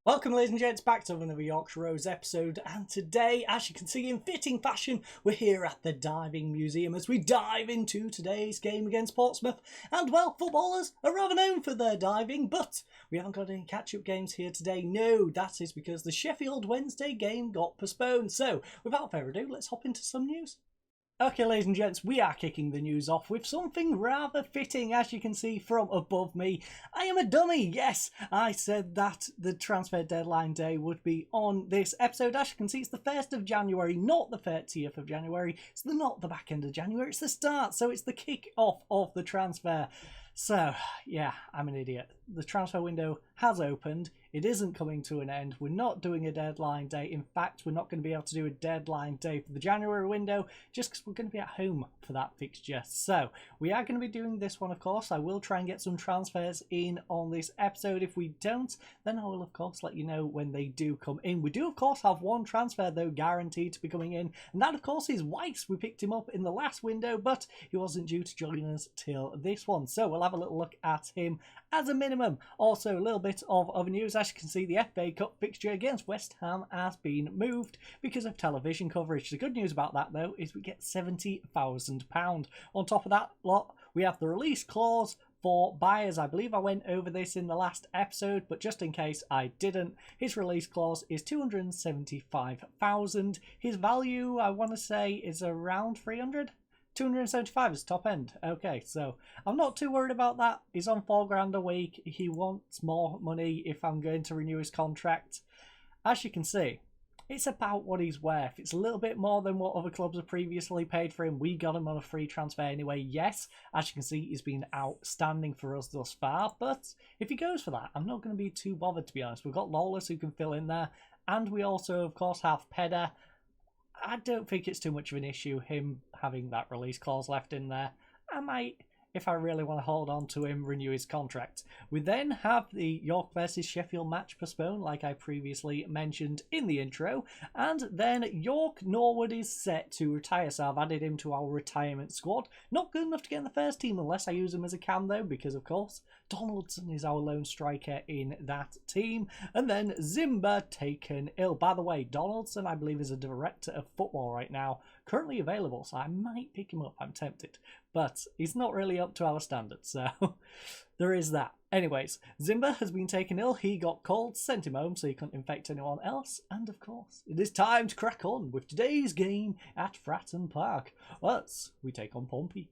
Welcome ladies and gents back to another Yorkshire Rose episode, and today, as you can see in fitting fashion, we're here at the Diving Museum as we dive into today's game against Portsmouth. And well, footballers are rather known for their diving, but we haven't got any catch-up games here today. No, that is because the Sheffield Wednesday game got postponed. So without further ado, let's hop into some news. Okay, ladies and gents, we are kicking the news off with something rather fitting, as you can see from above me. I am a dummy, yes! I said that the transfer deadline day would be on this episode. As you can see, it's the 1st of January, not the 30th of January. It's not the back end of January, it's the start, so it's the kick-off of the transfer. So, yeah, I'm an idiot. The transfer window has opened. It isn't coming to an end. We're not doing a deadline day. In fact, we're not going to be able to do a deadline day for the January window just because we're going to be at home for that fixture. So, we are going to be doing this one, of course. I will try and get some transfers in on this episode. If we don't, then I will, of course, let you know when they do come in. We do, of course, have one transfer, though, guaranteed to be coming in. And that, of course, is Weiss. We picked him up in the last window, but he wasn't due to join us till this one. So, we'll have a little look at him as a minimum. Also, a little bit of other news. As you can see, the FA Cup fixture against West Ham has been moved because of television coverage. The good news about that, though, is we get £70,000. On top of that lot, we have the release clause for buyers. I believe I went over this in the last episode, but just in case I didn't, his release clause is 275,000. His value, I want to say, is around 300. 275 is top end. Okay, so I'm not too worried about that. He's on £4 a week. He wants more money if I'm going to renew his contract. As you can see, it's about what he's worth. It's a little bit more than what other clubs have previously paid for him. We got him on a free transfer anyway. Yes, as you can see, he's been outstanding for us thus far. But if he goes for that, I'm not going to be too bothered, to be honest. We've got Lawless who can fill in there. And we also, of course, have Pedder. I don't think it's too much of an issue, him having that release clause left in there. I might, if I really want to hold on to him, renew his contract. We then have the York versus Sheffield match postponed, like I previously mentioned in the intro. And then York Norwood is set to retire, so I've added him to our retirement squad. Not good enough to get in the first team unless I use him as a cam, though, because, of course, Donaldson is our lone striker in that team. And then Zimba taken ill. By the way, Donaldson, I believe, is a director of football right now, currently available, so I might pick him up. I'm tempted. But he's not really up to our standards, so there is that. Anyways, Zimba has been taken ill. He got cold, sent him home so he couldn't infect anyone else. And of course, it is time to crack on with today's game at Fratton Park. Us, we take on Pompey.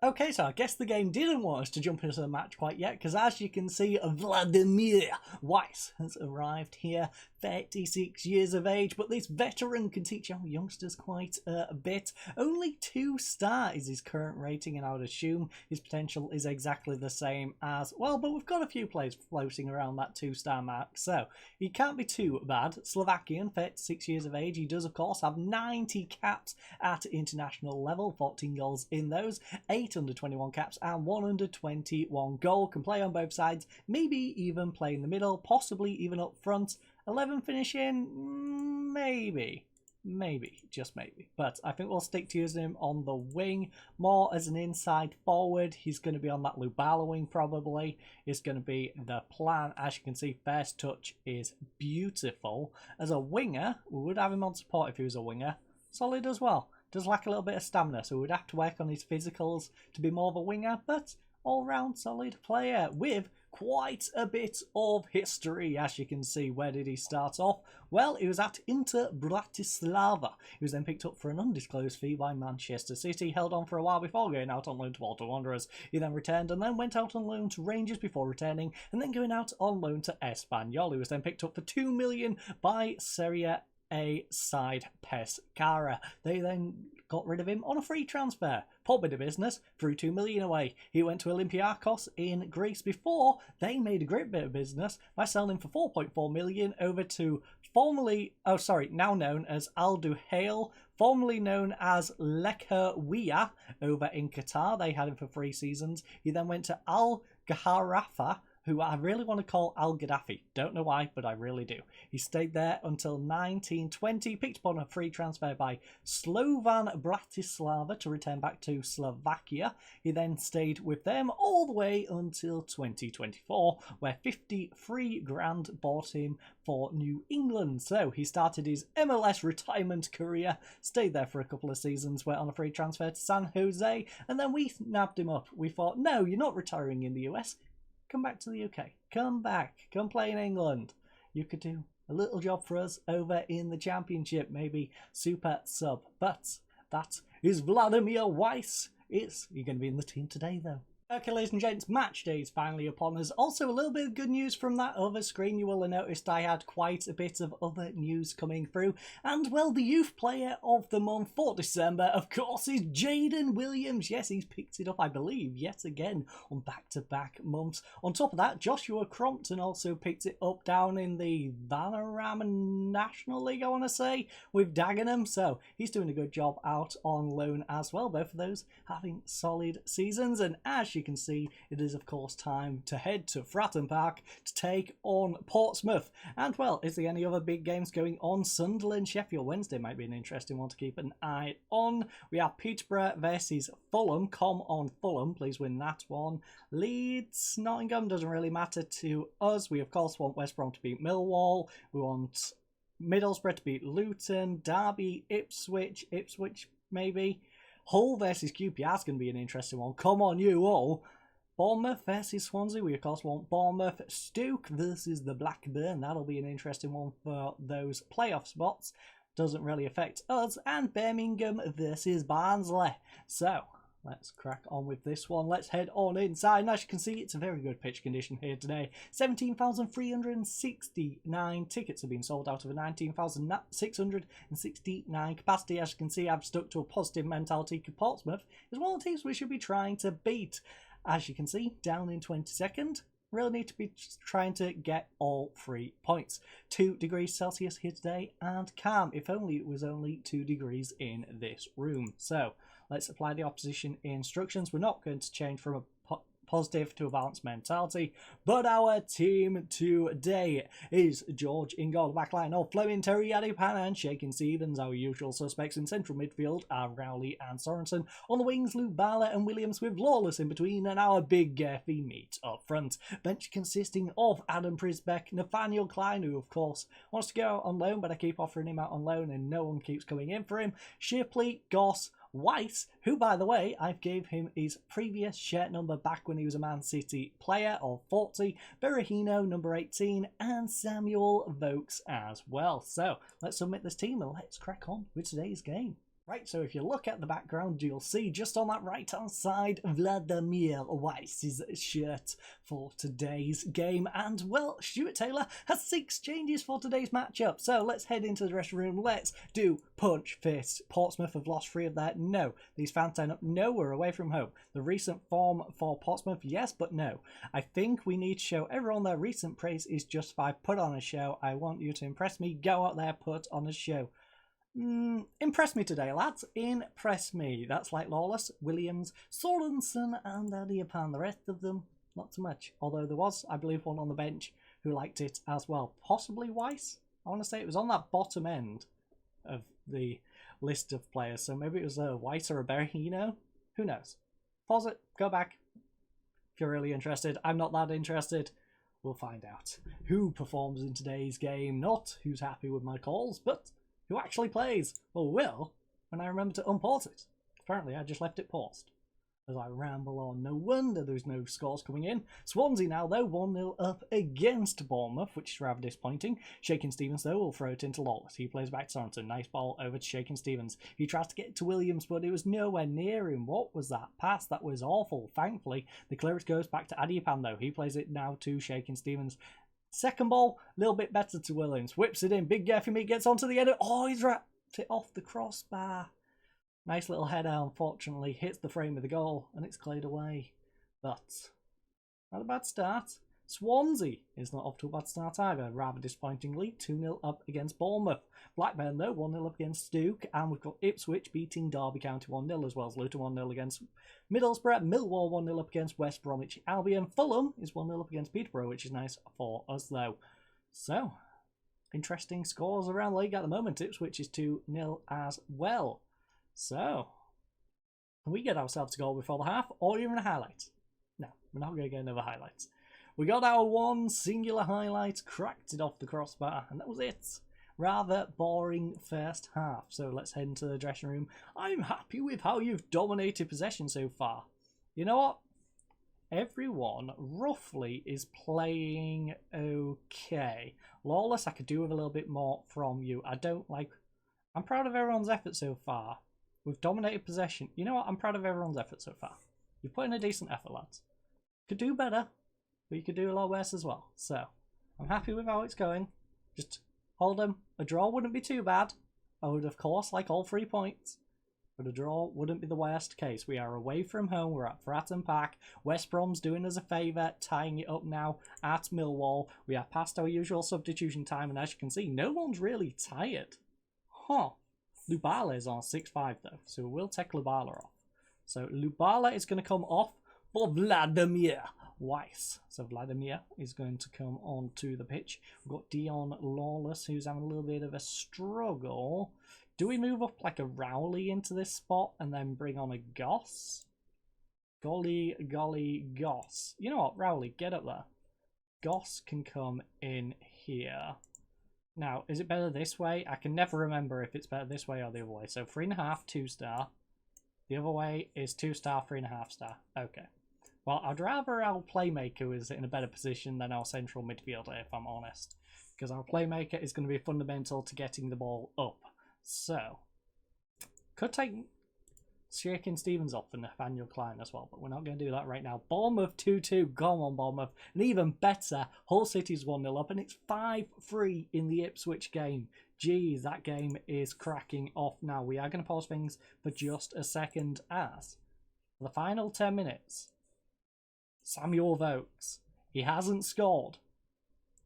Okay, so I guess the game didn't want us to jump into the match quite yet, because as you can see, Vladimir Weiss has arrived here, 36 years of age, but this veteran can teach our youngsters quite a bit. Only 2-star is his current rating, and I would assume his potential is exactly the same as well, but we've got a few players floating around that 2-star mark, so he can't be too bad. Slovakian, 36 years of age, he does of course have 90 caps at international level, 14 goals in those, 8 under 21 caps and 1 under 21 goal. Can play on both sides, maybe even play in the middle, possibly even up front. 11 finishing, maybe, just maybe. But I think we'll stick to using him on the wing, more as an inside forward. He's going to be on that Lubala wing probably, is going to be the plan. As you can see, first touch is beautiful. As a winger, we would have him on support if he was a winger. Solid as well. Does lack a little bit of stamina, so we'd have to work on his physicals to be more of a winger, but all-round solid player with quite a bit of history. As you can see, where did he start off? Well, he was at Inter Bratislava. He was then picked up for an undisclosed fee by Manchester City, held on for a while before going out on loan to Bolton Wanderers. He then returned and then went out on loan to Rangers before returning and then going out on loan to Espanyol. He was then picked up for $2 million by Serie A side Pescara. They then got rid of him on a free transfer. Poor bit of business, threw $2 million away. He went to Olympiacos in Greece before they made a great bit of business by selling him for $4.4 million over to now known as Al Duhail, formerly known as Lekerwia over in Qatar. They had him for 3 seasons. He then went to Al Gharafa who I really want to call Al Gaddafi. Don't know why, but I really do. He stayed there until 1920, picked up on a free transfer by Slovan Bratislava to return back to Slovakia. He then stayed with them all the way until 2024, where 53 grand bought him for New England. So he started his MLS retirement career, stayed there for a couple of seasons, went on a free transfer to San Jose, and then we nabbed him up. We thought, no, you're not retiring in the US. Come back to the UK. Come back. Come play in England. You could do a little job for us over in the Championship, maybe super sub. But that is Vladimir Weiss. You're going to be in the team today, though. Okay, ladies and gents, match day is finally upon us. Also, a little bit of good news from that other screen. You will have noticed I had quite a bit of other news coming through. And, well, the youth player of the month for December, of course, is Jaden Williams. Yes, he's picked it up, I believe, yet again on back-to-back months. On top of that, Joshua Crompton also picked it up down in the Vanarama National League, I want to say, with Dagenham. So, he's doing a good job out on loan as well. Both of those having solid seasons. And as you can see, it is of course time to head to Fratton Park to take on Portsmouth. And well, is there any other big games going on? Sunderland Sheffield Wednesday might be an interesting one to keep an eye on. We have Peterborough versus Fulham. Come on Fulham, please win that one. Leeds Nottingham doesn't really matter to us. We of course want West Brom to beat Millwall. We want Middlesbrough to beat Luton. Derby Ipswich maybe. Hull versus QPR is going to be an interesting one. Come on, you all. Bournemouth versus Swansea. We, of course, want Bournemouth. Stoke versus the Blackburn. That'll be an interesting one for those playoff spots. Doesn't really affect us. And Birmingham versus Barnsley. So, let's crack on with this one. Let's head on inside. And as you can see, it's a very good pitch condition here today. 17,369 tickets have been sold out of a 19,669 capacity. As you can see, I've stuck to a positive mentality. Portsmouth is one of the teams we should be trying to beat. As you can see, down in 22nd. Really need to be trying to get all 3 points. 2 degrees Celsius here today and calm. If only it was only 2 degrees in this room. So, let's apply the opposition instructions. We're not going to change from a positive to a balanced mentality, but our team today is George in goal, backline of Fleming, Terry, Adipan and Shakin Stevens. Our usual suspects in central midfield are Rowley and Sorensen. On the wings, Luke Barler and Williams with Lawless in between, and our big Geffy meet up front. Bench consisting of Adam Prisbeck, Nathaniel Klein, who of course wants to go out on loan, but I keep offering him out on loan and no one keeps coming in for him. Shipley, Goss, Weiss, who by the way, I gave him his previous shirt number back when he was a Man City player of 40, Berahino number 18 and Samuel Vokes as well. So let's submit this team and let's crack on with today's game. Right, so if you look at the background, you'll see just on that right-hand side, Vladimir Weiss's shirt for today's game. And, well, Stuart Taylor has 6 changes for today's matchup. So let's head into the dressing room. Let's do punch fist. Portsmouth have lost 3 of their... No. These fans turn up. No, we're away from home. The recent form for Portsmouth, yes, but no. I think we need to show everyone their recent praise is justified. Put on a show. I want you to impress me. Go out there, put on a show. Impress me today, lads. Impress me. That's like Lawless, Williams, Sorensen, and Adiapan. The rest of them, not so much. Although there was, I believe, one on the bench who liked it as well. Possibly Weiss? I want to say it was on that bottom end of the list of players. So maybe it was a Weiss or a Berahino. Who knows? Pause it. Go back. If you're really interested. I'm not that interested. We'll find out who performs in today's game. Not who's happy with my calls, but... who actually plays, or will, when I remember to unpause it. Apparently I just left it paused. As I ramble on, no wonder there's no scores coming in. Swansea now though, 1-0 up against Bournemouth, which is rather disappointing. Shakin Stevens though will throw it into Lawless. He plays back to Sorensen. Nice ball over to Shakin Stevens. He tries to get it to Williams, but it was nowhere near him. What was that pass? That was awful. Thankfully, the clearance goes back to Adiapan though. He plays it now to Shakin Stevens. Second ball, a little bit better to Williams. Whips it in. Big Geffy meat gets onto the edit. Oh, he's wrapped it off the crossbar. Nice little header, unfortunately. Hits the frame of the goal, and it's cleared away. But, not a bad start. Swansea is not off to a bad start either. Rather disappointingly, 2-0 up against Bournemouth. Blackburn, though, 1-0 up against Stoke. And we've got Ipswich beating Derby County 1-0, as well as Luton 1-0 against Middlesbrough. Millwall 1-0 up against West Bromwich Albion. Fulham is 1-0 up against Peterborough, which is nice for us, though. So, interesting scores around the league at the moment. Ipswich is 2-0 as well. So, can we get ourselves a goal before the half, or even a highlight? No, we're not going to get another highlight. We got our one singular highlight, cracked it off the crossbar, and that was it. Rather boring first half. So let's head into the dressing room. I'm happy with how you've dominated possession so far. You know what? Everyone roughly is playing okay. Lawless, I could do with a little bit more from you. I'm proud of everyone's effort so far. We've dominated possession. You know what? I'm proud of everyone's effort so far. You've put in a decent effort, lads. Could do better, but you could do a lot worse as well. So, I'm happy with how it's going. Just hold them. A draw wouldn't be too bad. I would, of course, like all 3 points. But a draw wouldn't be the worst case. We are away from home. We're at Fratton Park. West Brom's doing us a favour, tying it up now at Millwall. We are past our usual substitution time, and as you can see, no one's really tired. Huh. Lubala is on 6-5 though, so we'll take Lubala off. So Lubala is going to come off for Vladimir Weiss. So Vladimir is going to come onto the pitch. We've got Dion Lawless, who's having a little bit of a struggle. Do we move up like a Rowley into this spot and then bring on a Goss? Golly, Goss. You know what, Rowley, get up there. Goss can come in here. Now, is it better this way? I can never remember if it's better this way or the other way. So 3.5, 2-star. The other way is 2-star, 3.5 star. Okay. Well, I'd rather our playmaker is in a better position than our central midfielder, if I'm honest. Because our playmaker is going to be fundamental to getting the ball up. So, could take Shakin Stevens off for Nathaniel Klein as well, but we're not going to do that right now. Bournemouth 2-2, come on Bournemouth. And even better, Hull City's 1-0 up, and it's 5-3 in the Ipswich game. Geez, that game is cracking off now. We are going to pause things for just a second as for the final 10 minutes, Samuel Vokes, he hasn't scored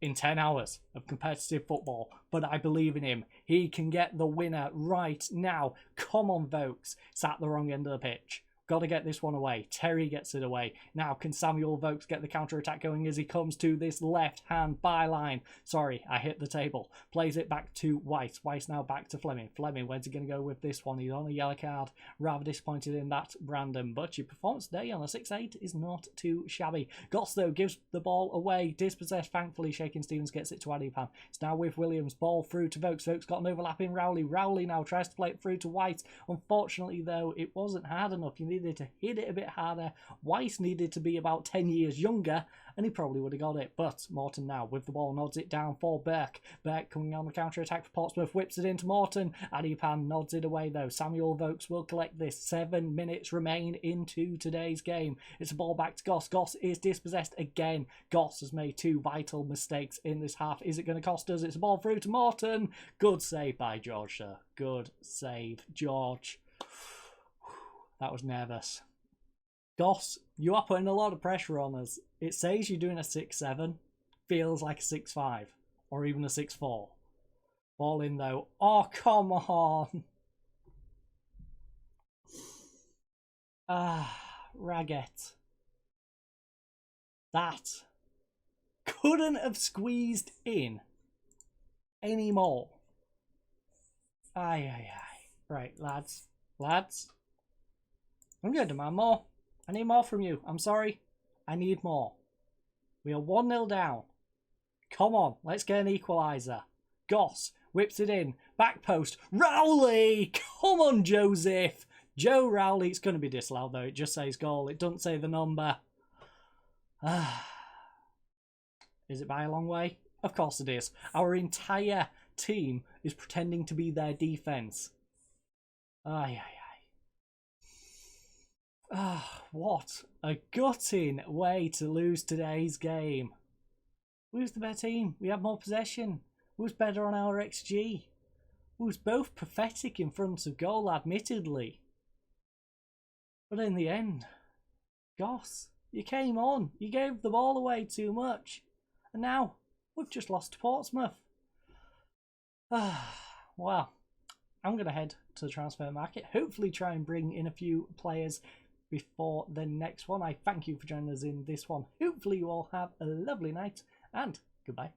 in 10 hours of competitive football, but I believe in him. He can get the winner right now. Come on, Vokes. It's at the wrong end of the pitch. Got to get this one away. Terry gets it away. Now, can Samuel Vokes get the counter-attack going as he comes to this left-hand byline? Sorry, I hit the table. Plays it back to Weiss. Weiss now back to Fleming. Fleming, where's he going to go with this one? He's on a yellow card. Rather disappointed in that, Brandon. But your performance today on a 6-8 is not too shabby. Goss, though, gives the ball away. Dispossessed, thankfully. Shakin Stevens gets it to Adipan. It's now with Williams. Ball through to Vokes. Vokes got an overlapping Rowley. Rowley now tries to play it through to White. Unfortunately, though, it wasn't hard enough. You needed to hit it a bit harder. Weiss needed to be about 10 years younger, and he probably would have got it. But Morton now with the ball nods it down for Burke. Burke coming on the counter-attack for Portsmouth, whips it into Morton. Adipan nods it away though. Samuel Vokes will collect this. 7 minutes remain into today's game. It's a ball back to Goss. Goss is dispossessed again. Goss has made 2 vital mistakes in this half. Is it going to cost us? It's a ball through to Morton. Good save by George, sir. Good save, George. That was nervous. Goss, you are putting a lot of pressure on us. It says you're doing a 6-7. Feels like a 6-5. Or even a 6-4. Ball in though. Oh, come on. Raggett. That couldn't have squeezed in any more. Aye. Right, lads. I'm going to demand more. I need more from you. I'm sorry. I need more. We are 1-0 down. Come on, let's get an equaliser. Goss whips it in. Back post. Rowley! Come on, Joseph. Joe Rowley. It's going to be disallowed, though. It just says goal. It doesn't say the number. Is it by a long way? Of course it is. Our entire team is pretending to be their defence. Aye. What a gutting way to lose today's game. Who's the better team? We had more possession. Who's better on our XG? Who's both pathetic in front of goal, admittedly. But in the end, Goss, You came on. You gave the ball away too much. And now, we've just lost to Portsmouth. Well, I'm going to head to the transfer market. Hopefully try and bring in a few players before the next one. I thank you for joining us in this one. Hopefully you all have a lovely night, and goodbye.